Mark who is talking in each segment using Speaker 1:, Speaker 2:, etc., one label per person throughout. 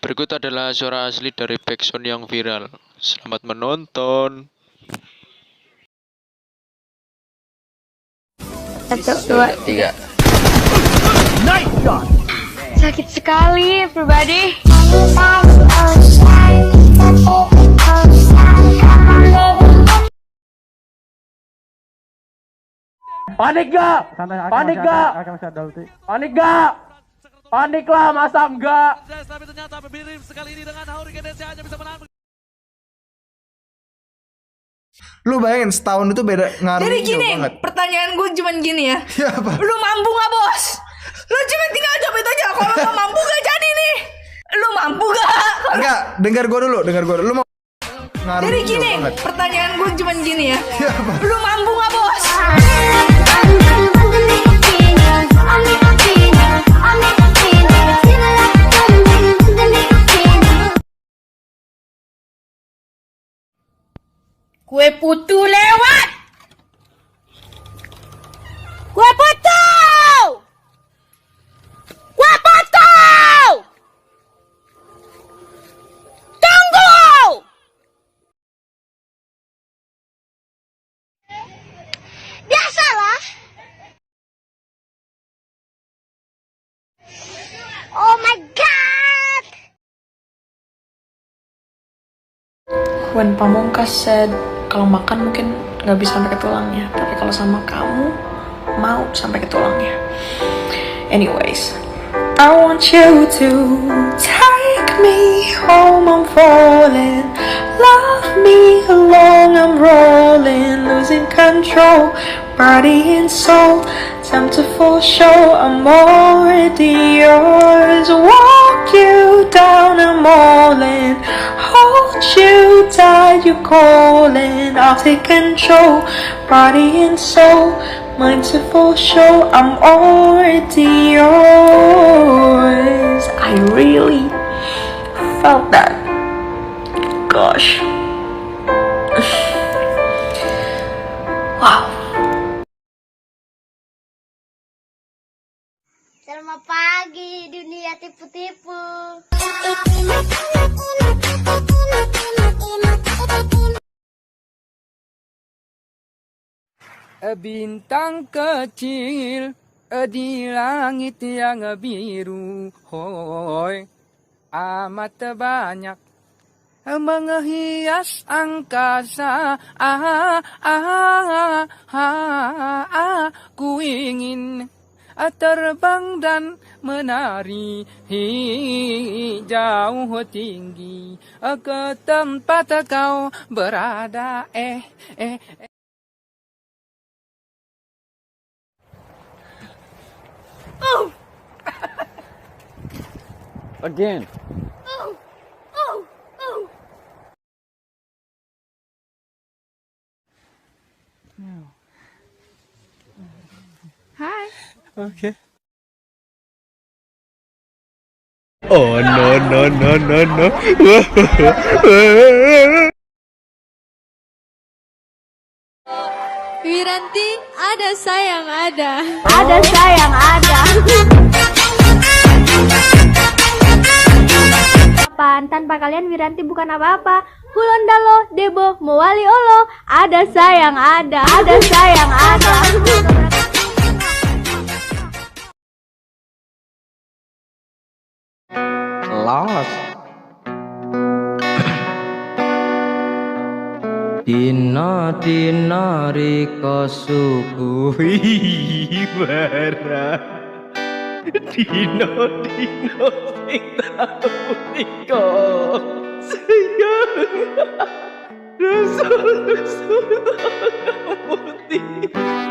Speaker 1: Berikut adalah suara asli dari backsound yang viral. Selamat menonton.
Speaker 2: Satu, dua, tiga. Sakit sekali, everybody.
Speaker 3: Panik gak? Panik gak? Panik gak? Panik lah, masa enggak?
Speaker 4: Tapi ternyata Birim sekali ini dengan Hurricane hanya bisa menang.
Speaker 5: Lu bayangin setahun itu beda ngaruh
Speaker 6: Jadi
Speaker 5: jauh
Speaker 6: gini,
Speaker 5: banget.
Speaker 6: pertanyaan gue cuman gini ya.
Speaker 5: Ya apa?
Speaker 6: Lu mampu gak bos? Lu cuma tinggal jawab itu aja. Kalau lu mampu gak jadi nih. Lu mampu gak?
Speaker 5: Enggak, dengar gua dulu. Lu mau ngaruh
Speaker 6: Jadi
Speaker 5: jauh
Speaker 6: gini,
Speaker 5: banget.
Speaker 6: pertanyaan gue cuman gini ya.
Speaker 5: Ya apa?
Speaker 6: Lu mampu gak bos? Kue putu lewat. Kue putu. Kue putu. Tunggu.
Speaker 2: Biasalah. Oh my god.
Speaker 7: When Pamungkas said, kalau makan mungkin nggak bisa sampai ke tulangnya, tapi kalau sama kamu mau sampai ke tulangnya. Anyways, I want you to take me home, I'm falling. Love me along, I'm rolling, losing control, body and soul. Time to full show, I'm already yours. Walk you down, I'm all in. Hold you tight, you're calling. I'll take control, body and soul. Mind to full show, I'm already yours. I really felt that. Gosh. Wow.
Speaker 2: Selamat pagi dunia tipu-tipu.
Speaker 3: Bintang kecil di langit yang biru, hoi, amat banyak menghias angkasa. Ku ingin terbang dan menari jauh tinggi ke tempat kau berada. Again.
Speaker 2: Hai.
Speaker 3: Okay. Oh no.
Speaker 2: Wiranti, ada sayang ada. Ada sayang ada. Tanpa kalian Wiranti bukan apa-apa. Hulondalo, Debo, Mowali Olo. Ada sayang ada. Ada sayang ada.
Speaker 3: Lost. Dina riko suguhi barang. Dina sing tau riko sayang. Rasul putih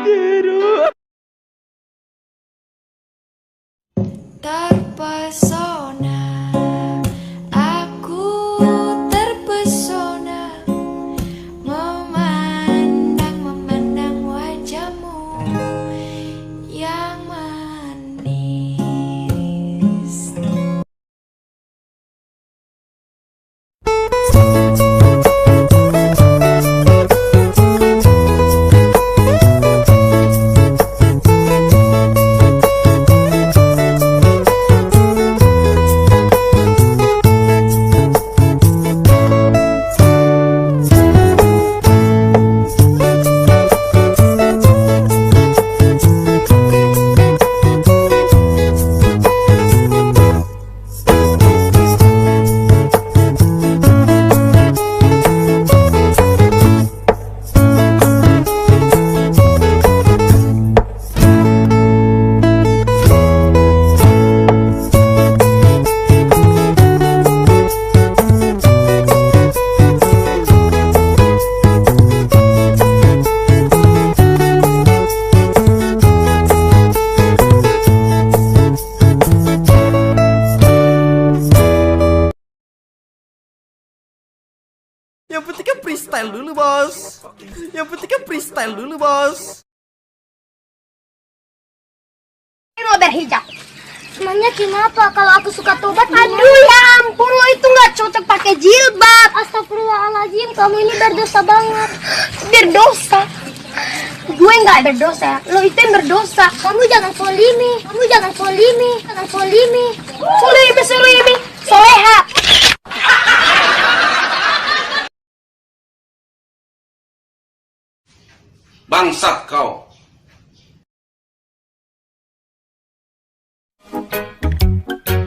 Speaker 3: jeru.
Speaker 7: Terpesona, aku terpesona memandang wajahmu yang manis.
Speaker 6: freestyle dulu, Bos. Yang penting kan freestyle dulu, Bos.
Speaker 2: Lo berhijab. Emangnya kenapa kalau aku suka tobat? Aduh ya ampun, lo itu nggak cocok pakai jilbab. Astagfirullahaladzim, kamu ini berdosa banget. Berdosa? Gue nggak berdosa, lo itu yang berdosa. Kamu jangan solimi, solimi, soleha.
Speaker 8: Bangsat kau.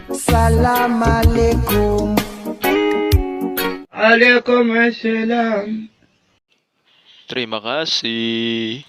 Speaker 5: Assalamualaikum.
Speaker 3: Waalaikumsalam.
Speaker 1: Terima kasih.